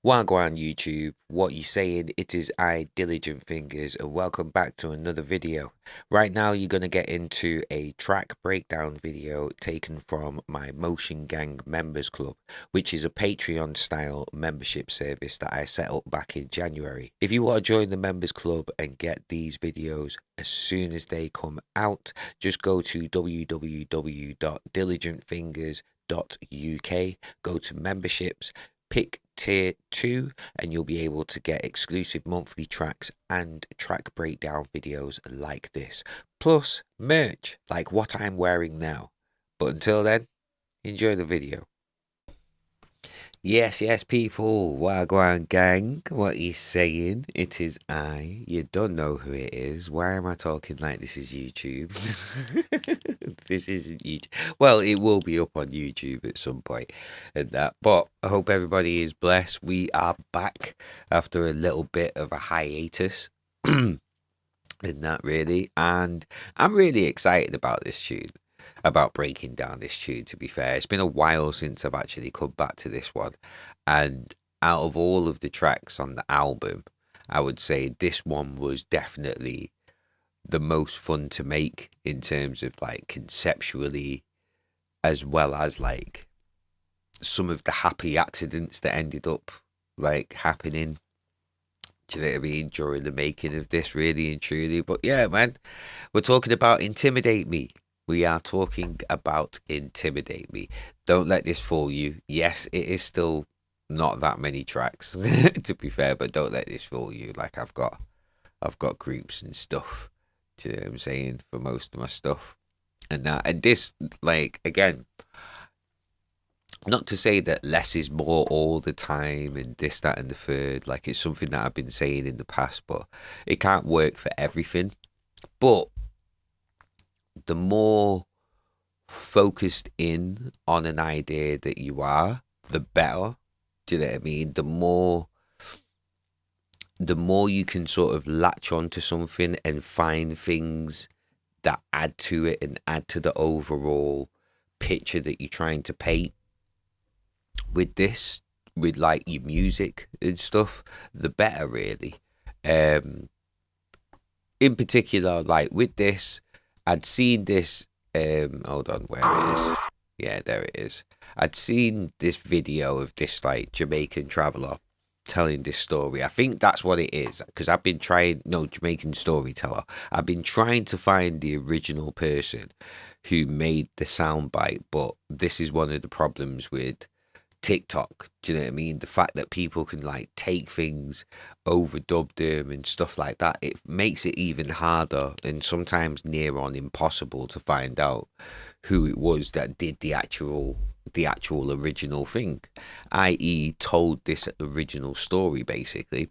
Wagwan YouTube, what you saying? It is I, Diligent Fingers, and welcome back to another video. Right now, you're going to get into a track breakdown video taken from my Motion Gang Members Club, which is a Patreon style membership service that I set up back in January. If you want to join the Members Club and get these videos as soon as they come out, just go to www.diligentfingers.uk, go to memberships, pick tier 2 and you'll be able to get exclusive monthly tracks and track breakdown videos like this, plus merch like what I'm wearing now. But until then, enjoy the video. Yes, people. Wagwan gang. What you saying? It is I. You don't know who it is. Why am I talking like this is YouTube? This isn't YouTube. Well, it will be up on YouTube at some point and that. But I hope everybody is blessed. We are back after a little bit of a hiatus. And that really. And I'm really excited about this tune, about breaking down this tune, to be fair. It's been a while since I've actually come back to this one. And out of all of the tracks on the album, I would say this one was definitely the most fun to make in terms of like conceptually, as well as like some of the happy accidents that ended up like happening. Do you know what I mean? During the making of this, really and truly. But yeah, man, we're talking about Intimidate Me. We are talking about Intimidate Me. Don't let this fool you. Yes, it is still not that many tracks, to be fair, but don't let this fool you. Like I've got groups and stuff. Do you know what I'm saying? For most of my stuff. And that and this, like, again, not to say that less is more all the time and this, that, and the third. Like, it's something that I've been saying in the past, but it can't work for everything. But the more focused in on an idea that you are, the better. Do you know what I mean? The more you can sort of latch onto something and find things that add to it and add to the overall picture that you're trying to paint with this, with like your music and stuff, the better, really. Um, in particular, like with this, I'd seen this. Hold on, where it is? Yeah, there it is. I'd seen this video of this like Jamaican traveler telling this story. I think that's what it is because I've been trying. No, Jamaican storyteller. I've been trying to find the original person who made the soundbite, but this is one of the problems with TikTok. Do you know what I mean? The fact that people can like take things, overdub them and stuff like that, it makes it even harder and sometimes near on impossible to find out who it was that did the actual original thing, i.e., told this original story basically.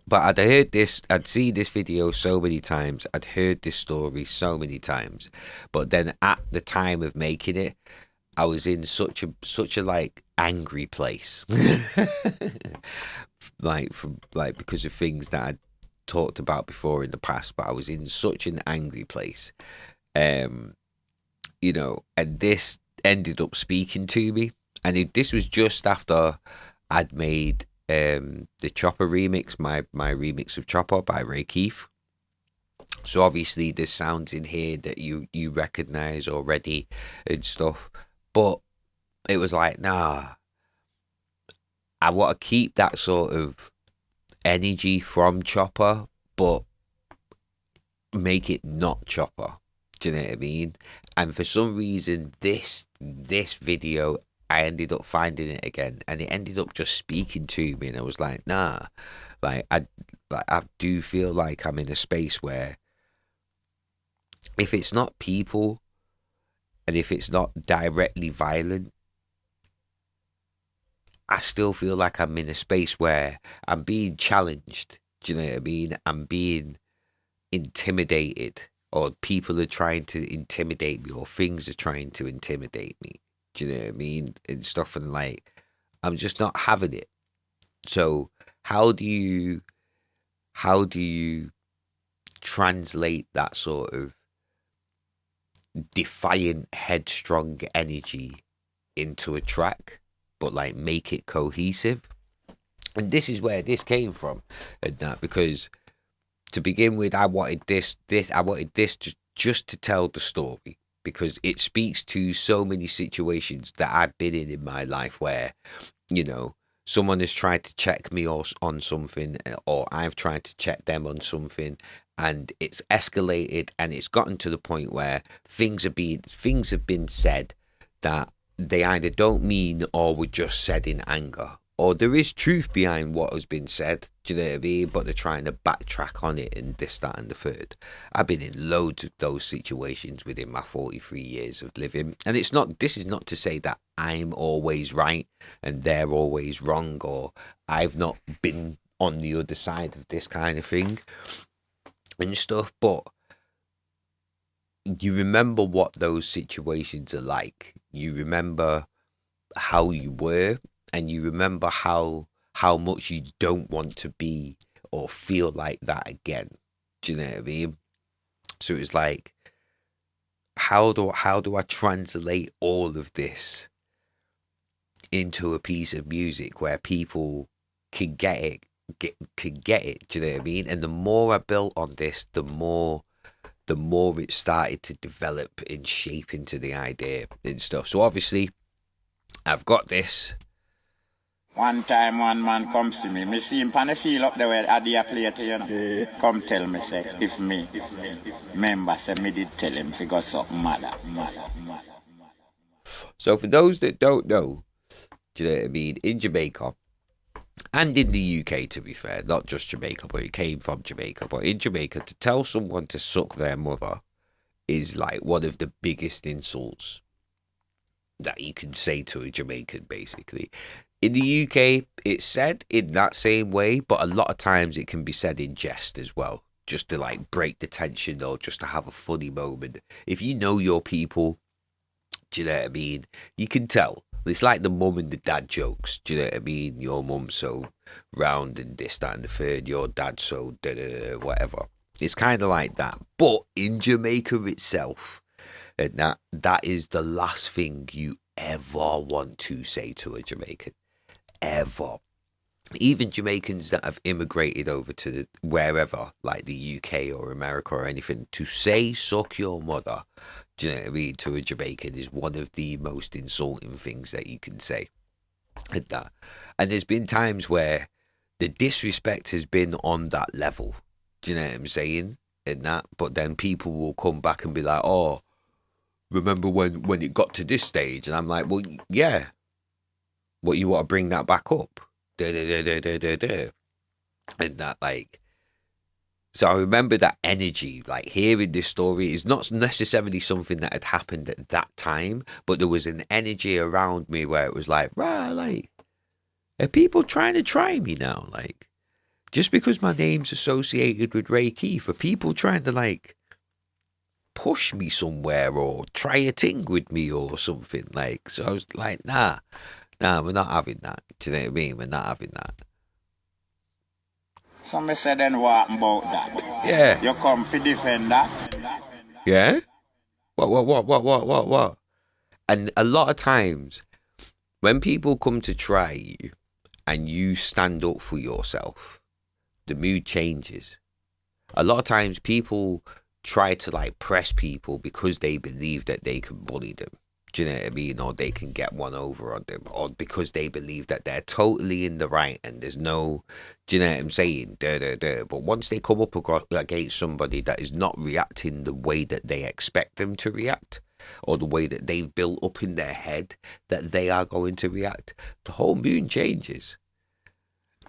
But I'd seen this video so many times, I'd heard this story so many times, but then at the time of making it, I was in such a like angry place, like because of things that I'd talked about before in the past. But I was in such an angry place, um, and this ended up speaking to me. And this was just after I'd made the Chopper remix, my remix of Chopper by Ray Keith. So obviously there's sounds in here that you recognize already and stuff, but it was like, nah, I want to keep that sort of energy from Chopper, but make it not Chopper. Do you know what I mean? And for some reason, this video, I ended up finding it again, and it ended up just speaking to me, and I was like, nah, I do feel like I'm in a space where if it's not people and if it's not directly violent, I still feel like I'm in a space where I'm being challenged. Do you know what I mean? I'm being intimidated, or people are trying to intimidate me, or things are trying to intimidate me. Do you know what I mean? And stuff, and like, I'm just not having it. So, how do you how do you translate that sort of defiant, headstrong energy into a track, but like make it cohesive? And this is where this came from, and that because to begin with, I wanted this just to tell the story because it speaks to so many situations that I've been in my life where, you know, someone has tried to check me on something, or I've tried to check them on something, and it's escalated, and it's gotten to the point where things have been said that they either don't mean or were just said in anger. Or there is truth behind what has been said, do you know what I mean? But they're trying to backtrack on it and this, that, and the third. I've been in loads of those situations within my 43 years of living. And this is not to say that I'm always right and they're always wrong, or I've not been on the other side of this kind of thing and stuff. But you remember what those situations are like. You remember how you were, and you remember how much you don't want to be or feel like that again. Do you know what I mean? So it's like, how do I translate all of this into a piece of music where people can get it, can get it? Do you know what I mean? And the more I built on this, the more it started to develop and shape into the idea and stuff. So obviously, I've got this. One time one man come see me see him pan the field up there where I did play it, you know. Yeah. Come tell me, say, if me member say me did tell him fi go something mother. So for those that don't know, do you know what I mean? In Jamaica, and in the UK, to be fair, not just Jamaica, but it came from Jamaica. But in Jamaica, to tell someone to suck their mother is like one of the biggest insults that you can say to a Jamaican, basically. In the UK, it's said in that same way, but a lot of times it can be said in jest as well, just to like break the tension or just to have a funny moment. If you know your people, do you know what I mean? You can tell. It's like the mum and the dad jokes. Do you know what I mean? Your mum's so round and this, that, and the third. Your dad's so da da da, whatever. It's kind of like that. But in Jamaica itself, and that is the last thing you ever want to say to a Jamaican. Ever. Even Jamaicans that have immigrated over to wherever, like the UK or America or anything, to say "suck your mother," do you know what I mean, to a Jamaican is one of the most insulting things that you can say. And there's been times where the disrespect has been on that level. Do you know what I'm saying? But then people will come back and be like, "Oh, remember when it got to this stage?" And I'm like, "Well, yeah. What, you want to bring that back up?" Da, da, da, da, da, da, da. And that, like, so I remember that energy, like hearing this story is not necessarily something that had happened at that time, but there was an energy around me where it was like, right, like, are people trying to try me now? Like, just because my name's associated with Ray Keith, are people trying to like push me somewhere or try a thing with me or something? Like, so I was like, nah, we're not having that. Do you know what I mean? We're not having that. Somebody said then what about that? Yeah. You come fi defend that? Yeah? What? And a lot of times, when people come to try you and you stand up for yourself, the mood changes. A lot of times, people try to like press people because they believe that they can bully them. Do you know what I mean? Or they can get one over on them, or because they believe that they're totally in the right and there's no, do you know what I'm saying? But once they come up against somebody that is not reacting the way that they expect them to react, or the way that they've built up in their head that they are going to react, the whole mood changes.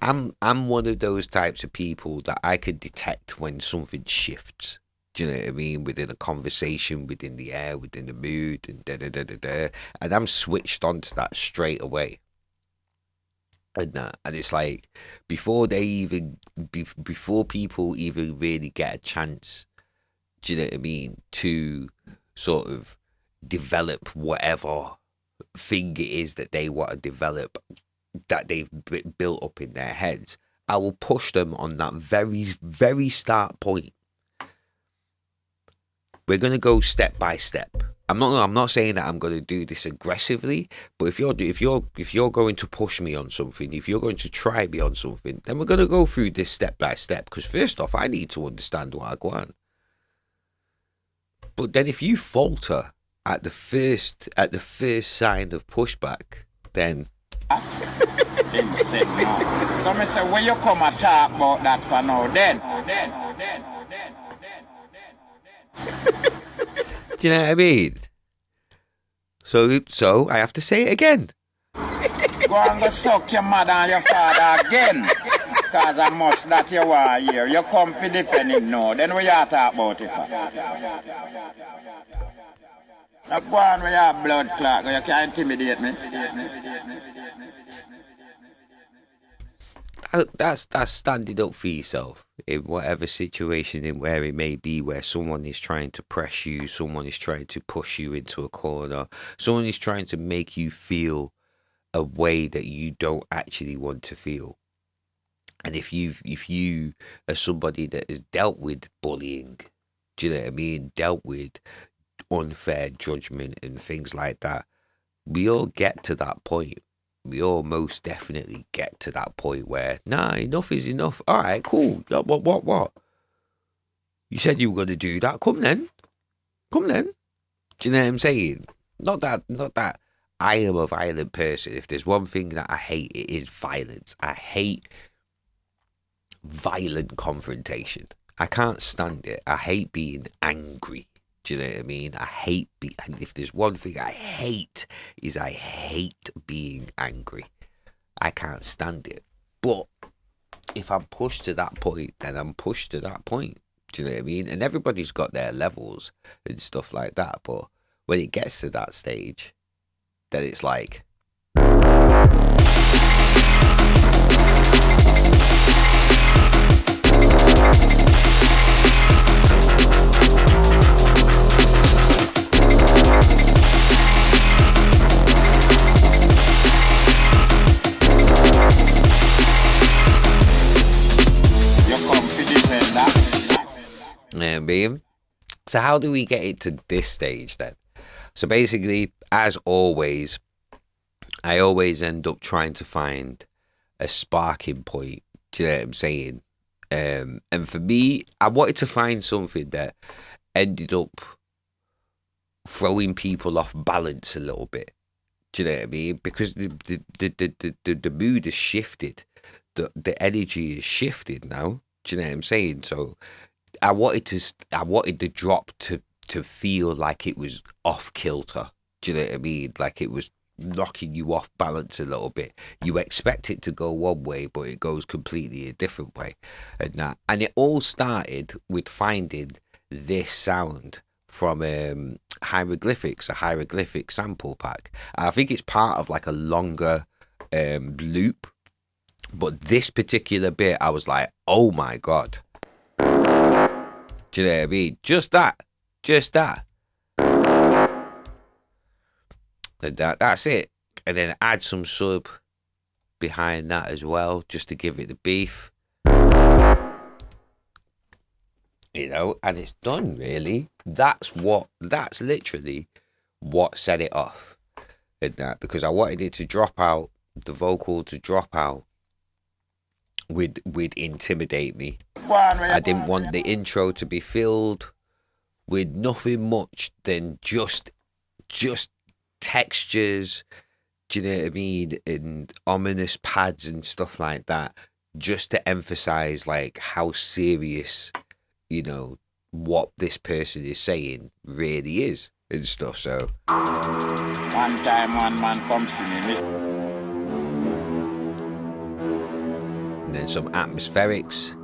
I'm one of those types of people that I can detect when something shifts. Do you know what I mean? Within a conversation, within the air, within the mood, and da da da da da. And I'm switched onto that straight away. And it's like before people even really get a chance, do you know what I mean, to sort of develop whatever thing it is that they want to develop, that they've built up in their heads, I will push them on that very, very start point. We're going to go step by step. I'm not saying that I'm going to do this aggressively, but if you're going to push me on something, if you're going to try me on something, then we're going to go through this step by step. Because first off, I need to understand what I want. But then if you falter at the first sign of pushback, then Him said no. So me say, when you come and talk about that for now, then. do you know what I mean? So I have to say it again. Go and go suck your mother and your father again. Cause I must that you are here. You come for defending now. Then we are talk about it. Now go on with your blood clot. You can't intimidate me. That's standing up for yourself in whatever situation, in where it may be, where someone is trying to press you, someone is trying to push you into a corner, someone is trying to make you feel a way that you don't actually want to feel. And if you are somebody that has dealt with bullying, do you know what I mean? Dealt with unfair judgment and things like that, we all get to that point. We all most definitely get to that point where, nah, enough is enough. All right, cool. What? You said you were going to do that. Come then. Come then. Do you know what I'm saying? Not that I am a violent person. If there's one thing that I hate, it is violence. I hate violent confrontation. I can't stand it. I hate being angry. Do you know what I mean? And if there's one thing I hate, is I hate being angry. I can't stand it. But if I'm pushed to that point, then I'm pushed to that point. Do you know what I mean? And everybody's got their levels and stuff like that. But when it gets to that stage, then it's like, You come for defend that. you know what I mean? So how do we get it to this stage then? So basically, as always, I always end up trying to find a sparking point. Do you know what I'm saying? And for me, I wanted to find something that ended up throwing people off balance a little bit. Do you know what I mean? Because the mood has shifted. The energy is shifted now. Do you know what I'm saying? So I wanted the drop to feel like it was off kilter. Do you know what I mean? Like it was knocking you off balance a little bit. You expect it to go one way, but it goes completely a different way. And it all started with finding this sound from hieroglyphics, a hieroglyphic sample pack. I think it's part of like a longer loop. But this particular bit, I was like, oh my God. Do you know what I mean? Just that. That's it. And then add some sub behind that as well, just to give it the beef. You know, and it's done really. That's literally what set it off. And that, because I wanted it to drop out, the vocal to drop out with Intimidate Me. I didn't want the intro to be filled with nothing much than just textures, do you know what I mean, and ominous pads and stuff like that, just to emphasize like how serious, you know, what this person is saying really is and stuff. So one time one man comes to me. And then some atmospherics.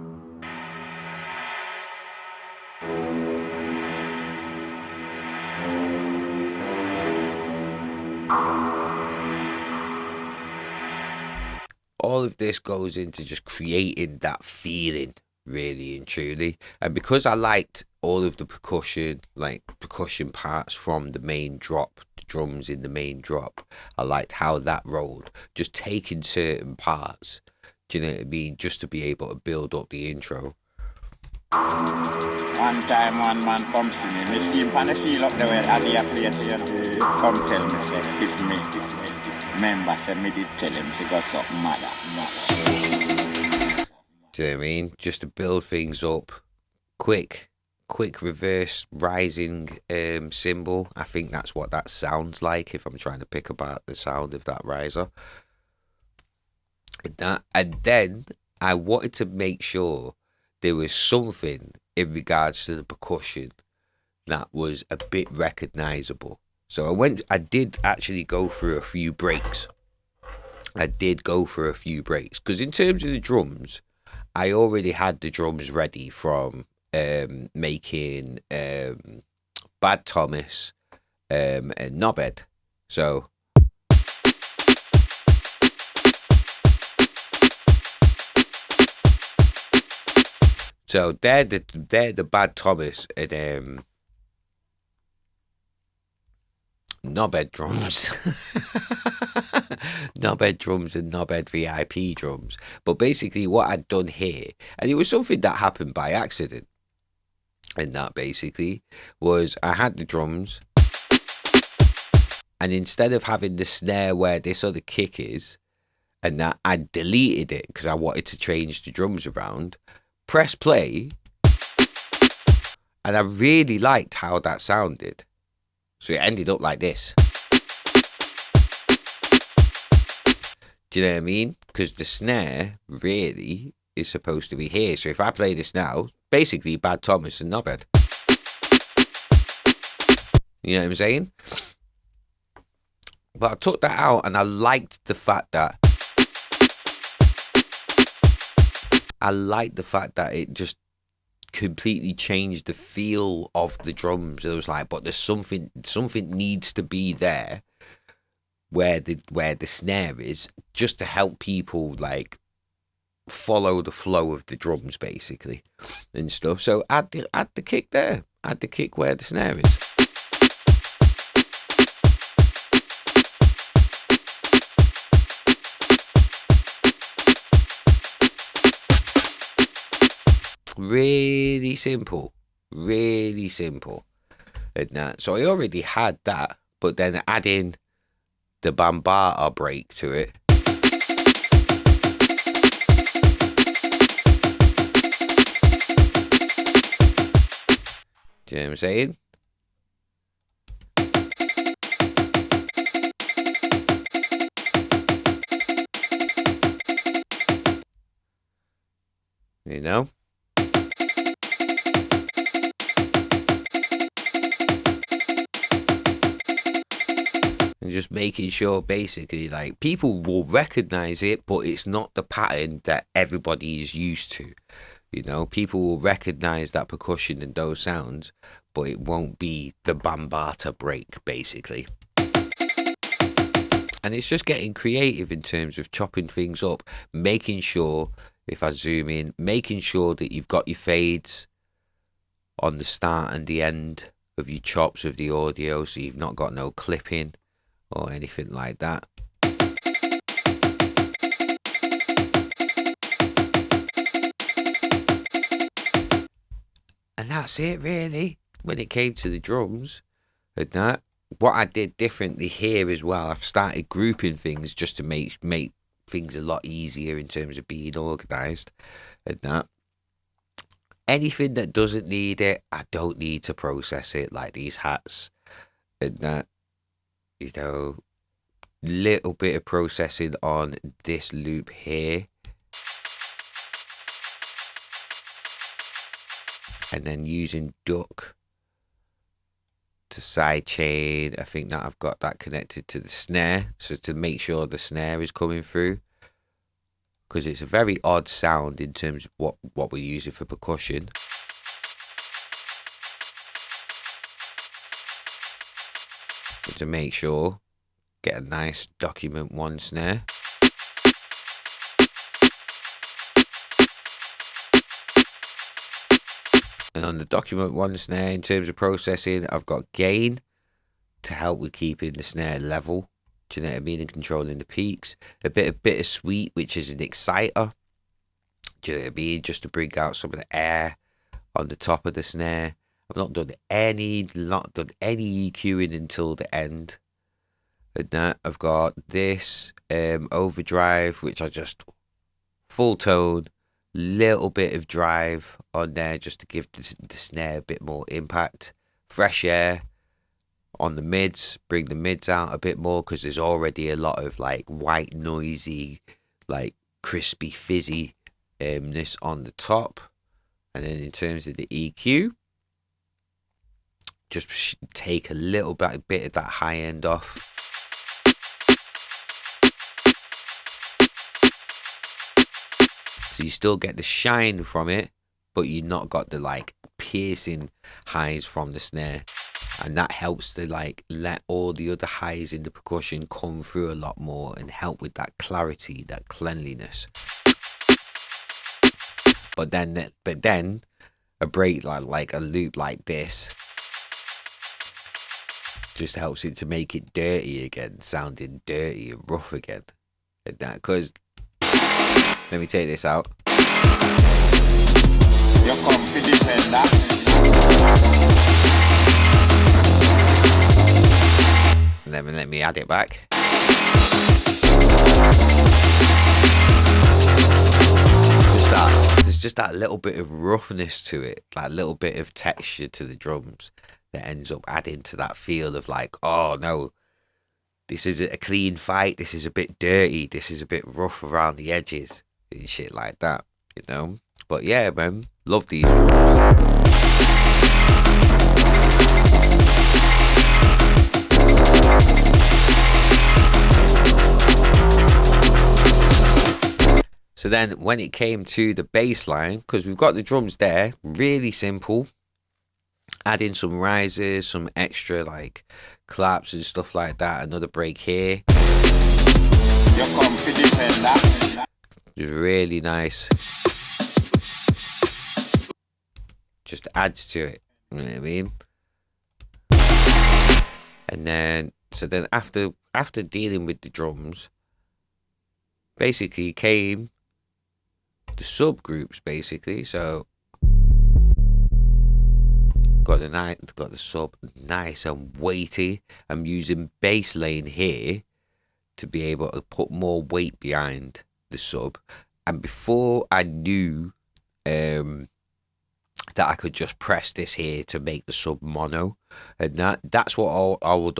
All of this goes into just creating that feeling, really and truly. And because I liked all of the percussion, like percussion parts from the main drop, the drums in the main drop, I liked how that rolled. Just taking certain parts, do you know what I mean, just to be able to build up the intro. One time one man come see me. Me see him on the field up there where I did play to, you know. Come tell me, say, if me, remember, say me did tell him to go something mother. Do you know what I mean? Just to build things up. Quick reverse rising cymbal. I think that's what that sounds like if I'm trying to pick apart the sound of that riser. And then I wanted to make sure there was something in regards to the percussion that was a bit recognizable. So I did actually go through a few breaks. Because in terms of the drums, I already had the drums ready from making Bad Thomas and Knobhead. So they're the Bad Thomas and Knobhead drums. Knobhead drums and Knobhead VIP drums. But basically what I'd done here, and it was something that happened by accident, and that basically was I had the drums, and instead of having the snare where this other kick is, and that I deleted it because I wanted to change the drums around, press play, and I really liked how that sounded. So it ended up like this. Do you know what I mean? Because the snare really is supposed to be here. So if I play this now, basically Bad Thomas and Knobhead. You know what I'm saying? But I took that out and I liked the fact that it just completely changed the feel of the drums. It was like, but there's something needs to be there where the snare is, just to help people like follow the flow of the drums basically and stuff. So add the kick there. Add the kick where the snare is. Really simple. And that. So I already had that, but then adding the Bambata break to it. Do you know what I'm saying? You know? And just making sure basically like people will recognize it, but it's not the pattern that everybody is used to. You know, people will recognize that percussion and those sounds, but it won't be the Bambata break basically. And it's just getting creative in terms of chopping things up, making sure, if I zoom in, making sure that you've got your fades on the start and the end of your chops of the audio, so you've not got no clipping or anything like that. And that's it really, when it came to the drums and that. What I did differently here as well, I've started grouping things just to make things a lot easier in terms of being organised and that. Anything that doesn't need it, I don't need to process it, like these hats and that. You know, little bit of processing on this loop here. And then using duck to sidechain. I think that I've got that connected to the snare, so to make sure the snare is coming through, because it's a very odd sound in terms of what we're using for percussion. But to make sure, get a nice document 1 snare. And on the document 1 snare, in terms of processing, I've got gain to help with keeping the snare level. Do you know what I mean? And controlling the peaks. A bit of bittersweet, which is an exciter. Do you know what I mean? Just to bring out some of the air on the top of the snare. I've not done any EQing until the end. And that I've got this overdrive, which I just full tone, little bit of drive on there just to give the snare a bit more impact. Fresh air on the mids, bring the mids out a bit more because there's already a lot of like white noisy, like crispy fizzy ness on the top. And then in terms of the EQ, just take a little bit of that high end off. So you still get the shine from it, but you've not got the like piercing highs from the snare. And that helps to like let all the other highs in the percussion come through a lot more and help with that clarity, that cleanliness. But then a break like a loop like this just helps it to make it dirty again, sounding dirty and rough again. And that, because let me take this out. You come to defend that. And then let me add it back. There's just that little bit of roughness to it, that little bit of texture to the drums that ends up adding to that feel of like, oh no, this isn't a clean fight, this is a bit dirty, this is a bit rough around the edges and shit like that, you know? But yeah, man, love these drums. So then when it came to the bass line, because we've got the drums there, really simple. Add in some rises, some extra like claps and stuff like that. Another break here. You come to defend that. Really nice. Just adds to it. You know what I mean? And then, so then after dealing with the drums, basically came the subgroups basically. So got the sub nice and weighty. I'm using bass lane here to be able to put more weight behind the sub. And before I knew that I could just press this here to make the sub mono, and that's what I would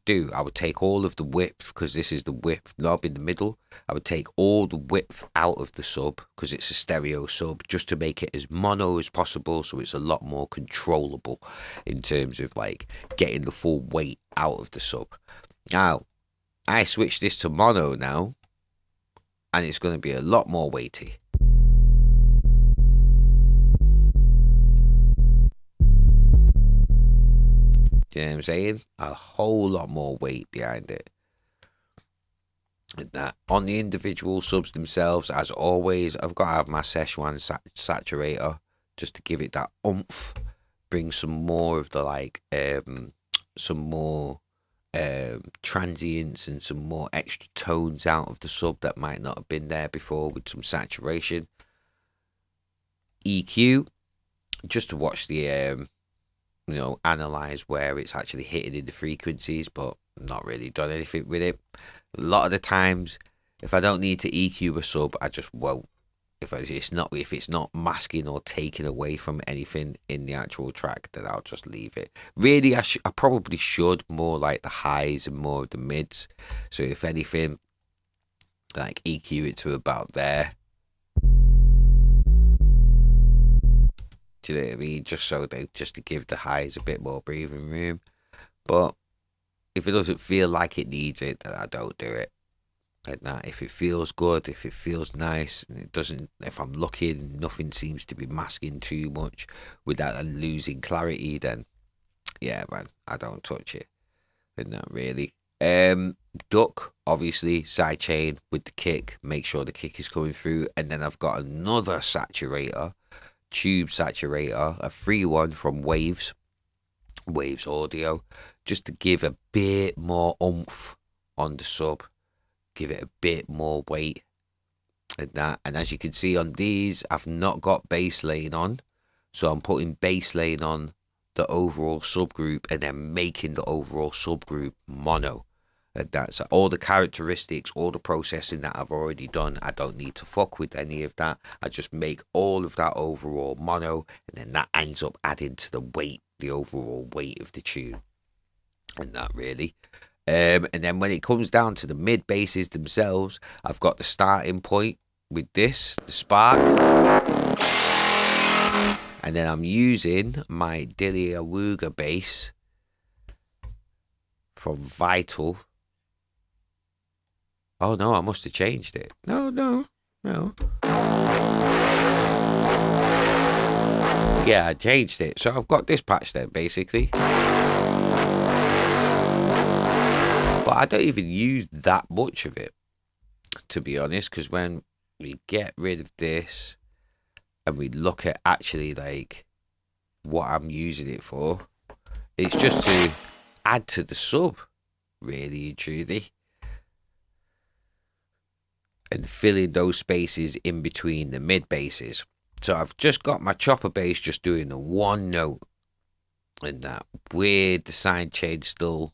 do. I would take all of the width, because this is the width knob in the middle. I would take all the width out of the sub because it's a stereo sub, just to make it as mono as possible, so it's a lot more controllable in terms of like getting the full weight out of the sub. Now I switch this to mono now, and it's going to be a lot more weighty. You know what I'm saying? A whole lot more weight behind it. And that on the individual subs themselves, as always, I've got to have my Szechuan saturator just to give it that oomph. Bring some more of the like, some more transients and some more extra tones out of the sub that might not have been there before with some saturation. EQ, just to watch the analyze where it's actually hitting in the frequencies, but not really done anything with it. A lot of the times, if I don't need to EQ a sub, I just won't. If it's not masking or taking away from anything in the actual track, then I'll just leave it. Really, I probably should more like the highs and more of the mids. So if anything, like EQ it to about there. Do you know what I mean? Just to give the highs a bit more breathing room. But if it doesn't feel like it needs it, then I don't do it. Like that, if it feels good, if it feels nice, and it doesn't, if I'm looking, nothing seems to be masking too much without losing clarity, then yeah, man, I don't touch it. But not really. Duck, obviously, side chain with the kick, make sure the kick is coming through, and then I've got another saturator, tube saturator, a free one from Waves Audio, just to give a bit more oomph on the sub, give it a bit more weight and that. And as you can see on these, I've not got bass lane on, So I'm putting bass lane on the overall subgroup and then making the overall subgroup mono. And that's all the characteristics, all the processing that I've already done. I don't need to fuck with any of that. I just make all of that overall mono, and then that ends up adding to the weight, the overall weight of the tune. And that really. And then when it comes down to the mid basses themselves, I've got the starting point with this, the spark. And then I'm using my Dilly Awooga bass from Vital. Oh no, I must have changed it. No. Yeah, I changed it. So I've got this patch then, basically. But I don't even use that much of it, to be honest, because when we get rid of this and we look at actually like what I'm using it for, it's just to add to the sub, really and truly, and filling those spaces in between the mid basses. So I've just got my chopper bass just doing the one note, and that weird the side chain still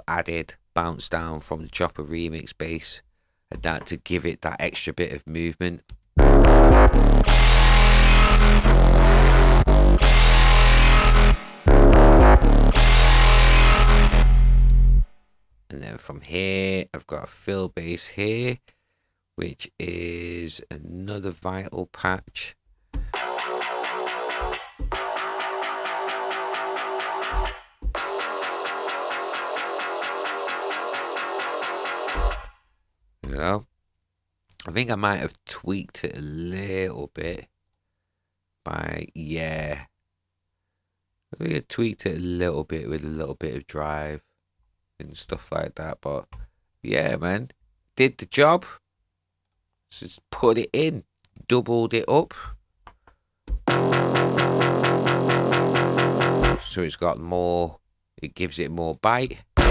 added, bounce down from the chopper remix bass, and that to give it that extra bit of movement. And then from here, I've got a fill bass here, which is another Vital patch. You know, I think I might have tweaked it a little bit I think I tweaked it a little bit with a little bit of drive and stuff like that. But yeah, man, did the job. Just put it in, doubled it up. So it's got more, it gives it more bite. But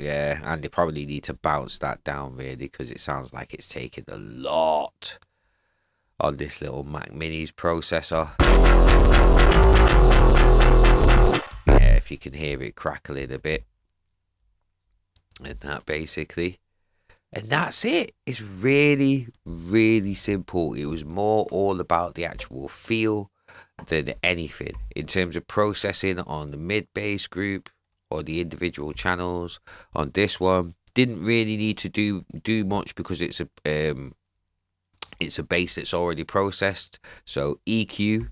yeah, and they probably need to bounce that down really, because it sounds like it's taking a lot on this little Mac Mini's processor. Yeah, if you can hear it crackling a bit. And that basically. And that's it. It's really, really simple. It was more all about the actual feel than anything. In terms of processing on the mid bass group or the individual channels on this one, didn't really need to do much because it's a bass that's already processed. So EQ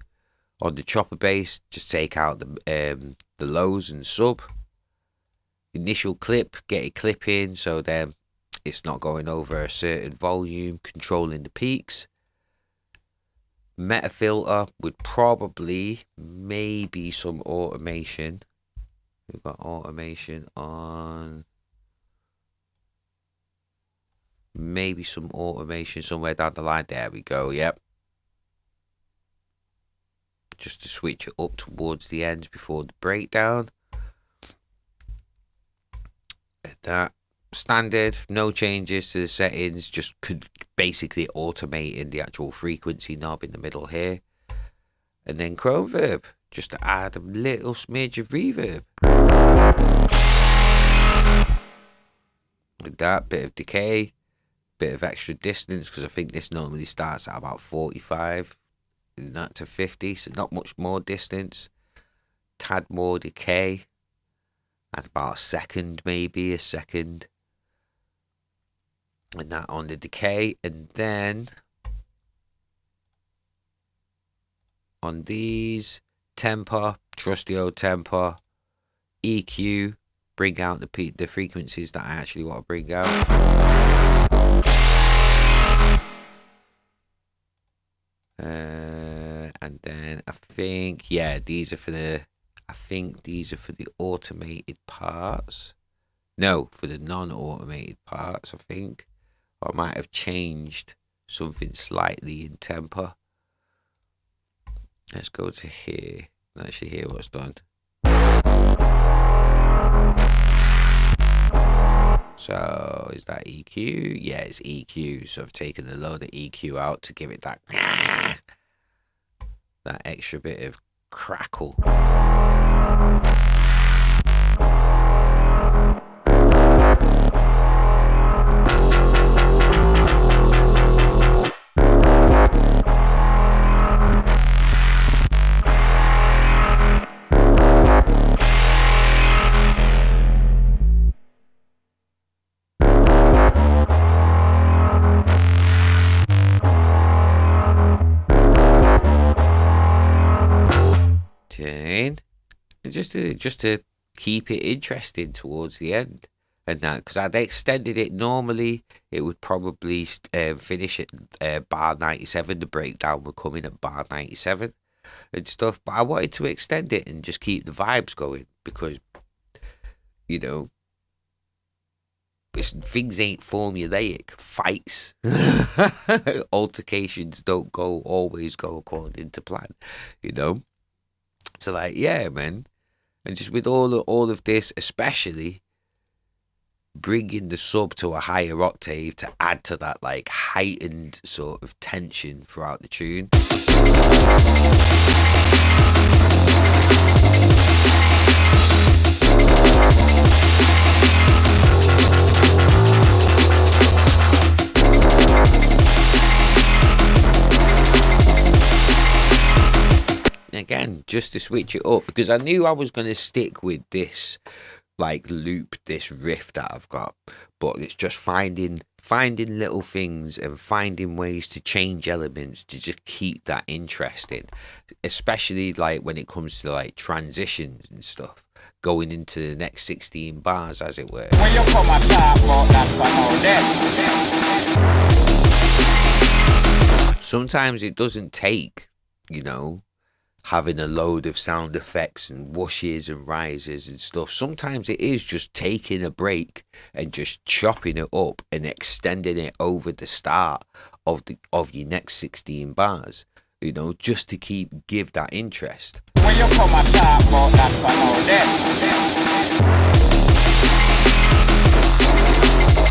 on the chopper bass, just take out the lows and sub. Initial clip, get a clip in so then it's not going over a certain volume, controlling the peaks. Meta filter would probably maybe some automation. We've got automation on. Maybe some automation somewhere down the line. There we go. Yep. Just to switch it up towards the ends before the breakdown. That standard, no changes to the settings, just could basically automating the actual frequency knob in the middle here. And then Chrome Verb, just to add a little smidge of reverb. Like that, bit of decay, bit of extra distance, because I think this normally starts at about 45, and that to 50, so not much more distance. Tad more decay, at about a second, maybe a second. And that on the decay, and then on these, temper, trusty old temper, EQ, bring out the frequencies that I actually want to bring out. And then I think, yeah, these are for the automated parts. No, for the non-automated parts, I think. Or I might have changed something slightly in temper. Let's go to here and actually hear what's done. So is that EQ? Yeah, it's EQ. So I've taken a load of EQ out to give it that that extra bit of crackle. Jane, just to keep it interesting towards the end, and that because I'd extended it. Normally, it would probably finish at bar 97. The breakdown would come in at bar 97 and stuff. But I wanted to extend it and just keep the vibes going because you know things ain't formulaic. Fights, altercations don't always go according to plan. You know, so like yeah, man. And just with all of this, especially bringing the sub to a higher octave to add to that like heightened sort of tension throughout the tune. Again, just to switch it up because I knew I was going to stick with this like loop, this riff that I've got, but it's just finding little things and finding ways to change elements to just keep that interesting, especially like when it comes to like transitions and stuff going into the next 16 bars, as it were. When you come and talk about that, Sometimes it doesn't take, having a load of sound effects and whooshes and risers and stuff. Sometimes it is just taking a break and just chopping it up and extending it over the start of your next 16 bars, just to give that interest. When you come and talk about that,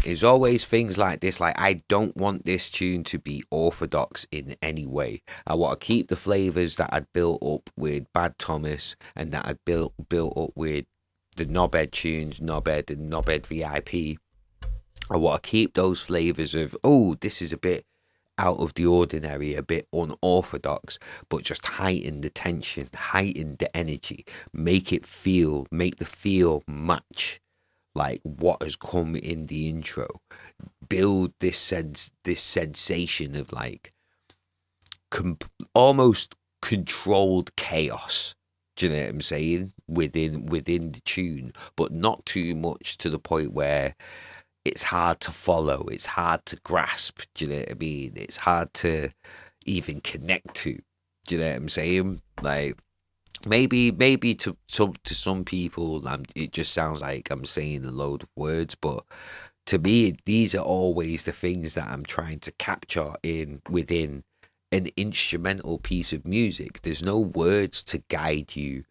There's always things like this, like I don't want this tune to be orthodox in any way. I want to keep the flavours that I'd built up with Bad Thomas and that I'd built up with the Knobhead tunes, Knobhead and Knobhead VIP. I want to keep those flavours of, this is a bit out of the ordinary, a bit unorthodox, but just heighten the tension, heighten the energy, make the feel match like what has come in the intro, build this sensation of like almost controlled chaos. Do you know what I'm saying? Within the tune, but not too much to the point where it's hard to follow, it's hard to grasp. Do you know what I mean? It's hard to even connect to. Do you know what I'm saying? Like, maybe to some people, it just sounds like I'm saying a load of words, but to me, these are always the things that I'm trying to capture within an instrumental piece of music. There's no words to guide you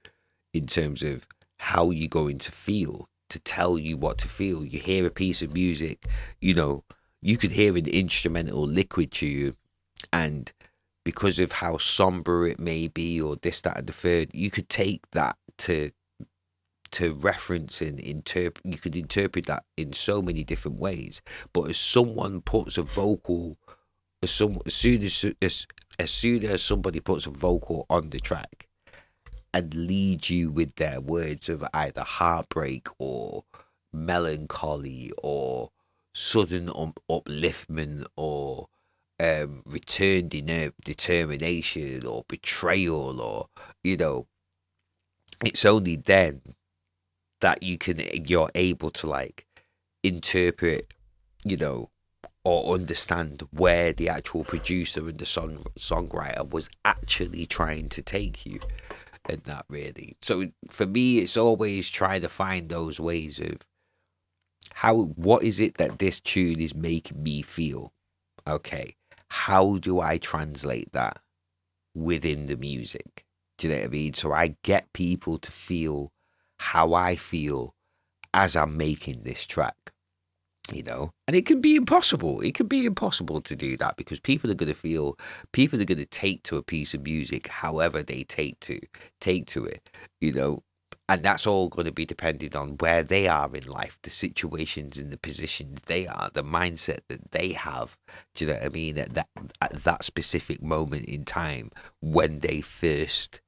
in terms of how you're going to feel, to tell you what to feel. You hear a piece of music, you could hear an instrumental liquid to you, and because of how somber it may be, or this, that, and the third, you could take that to reference and interpret. You could interpret that in so many different ways. But as someone puts a vocal, as soon as somebody puts a vocal on the track and leads you with their words of either heartbreak or melancholy or sudden upliftment or return determination or betrayal, or it's only then that you're able to like interpret, or understand where the actual producer and the songwriter was actually trying to take you, and that really. So for me, it's always trying to find those ways of what is it that this tune is making me feel. Okay, how do I translate that within the music? Do you know what I mean? So I get people to feel how I feel as I'm making this track. And it can be impossible. It can be impossible to do that because people are going to take to a piece of music however they take to it, you know, and that's all going to be dependent on where they are in life, the situations and the positions they are, the mindset that they have. Do you know what I mean? At that specific moment in time when they first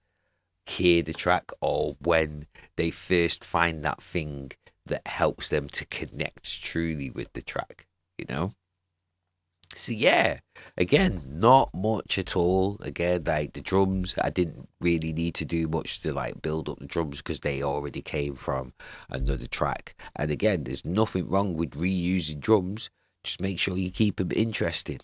hear the track or when they first find that thing that helps them to connect truly with the track, you know? So yeah, again, not much at all. Again, like the drums, I didn't really need to do much to like build up the drums because they already came from another track. And again, there's nothing wrong with reusing drums. Just make sure you keep them interesting.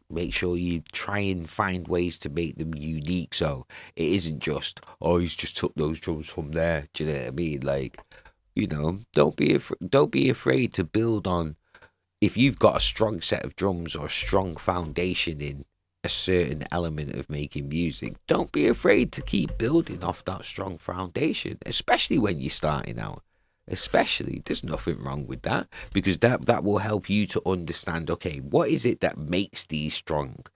Make sure you try and find ways to make them unique. So it isn't just, oh, he's just took those drums from there. Do you know what I mean? Like, don't be afraid to build on if you've got a strong set of drums or a strong foundation in a certain element of making music, don't be afraid to keep building off that strong foundation, especially when you're starting out. Especially, there's nothing wrong with that because that will help you to understand, okay, what is it that makes these strong?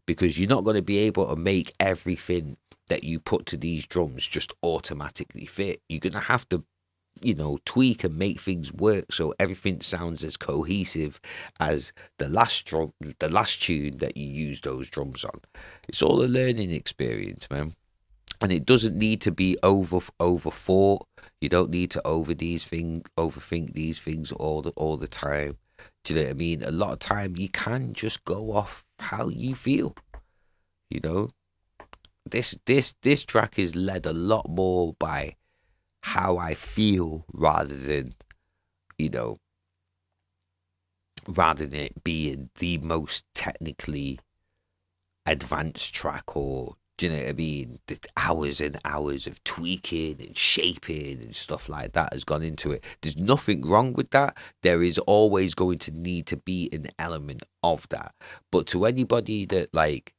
Because you're not going to be able to make everything that you put to these drums just automatically fit. You're going to have to tweak and make things work so everything sounds as cohesive as the last tune that you use those drums on. It's all a learning experience, man. And it doesn't need to be over thought. You don't need to overthink these things all the time. Do you know what I mean? A lot of time you can just go off how you feel. You know, this track is led a lot more by how I feel you know, rather than it being the most technically advanced track or do you know what I mean? The hours and hours of tweaking and shaping and stuff like that has gone into it. There's nothing wrong with that. There is always going to need to be an element of that. But to anybody that like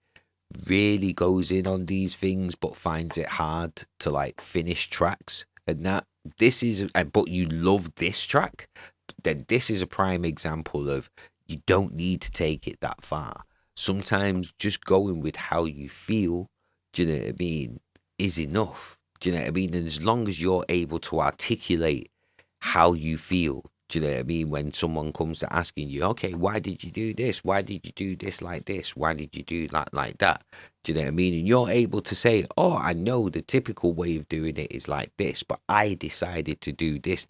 really goes in on these things but finds it hard to like finish tracks and that this is but you love this track, then this is a prime example of you don't need to take it that far. Sometimes just going with how you feel, do you know what I mean, is enough. Do you know what I mean? And as long as you're able to articulate how you feel, do you know what I mean? When someone comes to asking you, okay, why did you do this? Why did you do this like this? Why did you do that like that? Do you know what I mean? And you're able to say, oh, I know the typical way of doing it is like this, but I decided to do this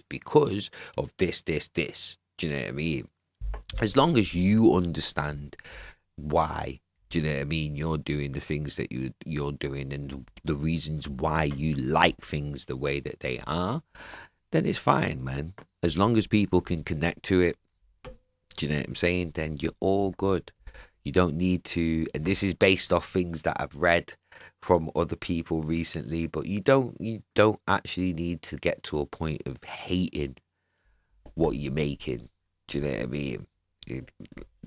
because of this. Do you know what I mean? As long as you understand why, do you know what I mean, you're doing the things that you're doing and the reasons why you like things the way that they are, then it's fine, man. As long as people can connect to it, do you know what I'm saying? Then you're all good. You don't need to, and this is based off things that I've read from other people recently, but you don't actually need to get to a point of hating what you're making. Do you know what I mean? It,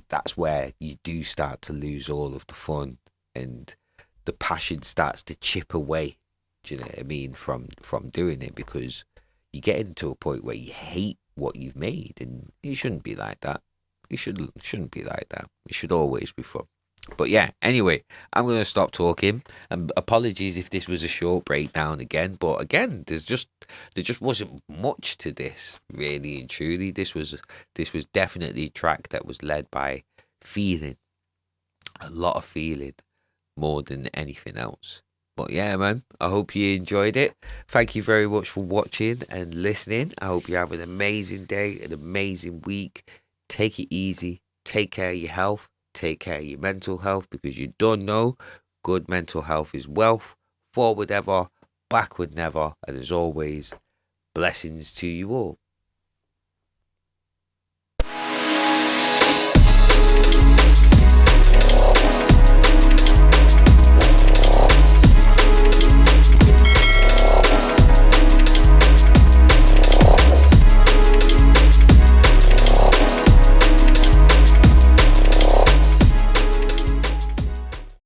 that's where you do start to lose all of the fun and the passion starts to chip away. Do you know what I mean? From doing it because you get into a point where you hate what you've made, and it shouldn't be like that. It shouldn't be like that. It should always be fun. But yeah, anyway, I'm gonna stop talking. And apologies if this was a short breakdown again. But again, there just wasn't much to this, really and truly. This was definitely a track that was led by feeling, a lot of feeling, more than anything else. But yeah, man, I hope you enjoyed it. Thank you very much for watching and listening. I hope you have an amazing day, an amazing week. Take it easy. Take care of your health. Take care of your mental health because you don't know good mental health is wealth. Forward ever, backward never. And as always, blessings to you all.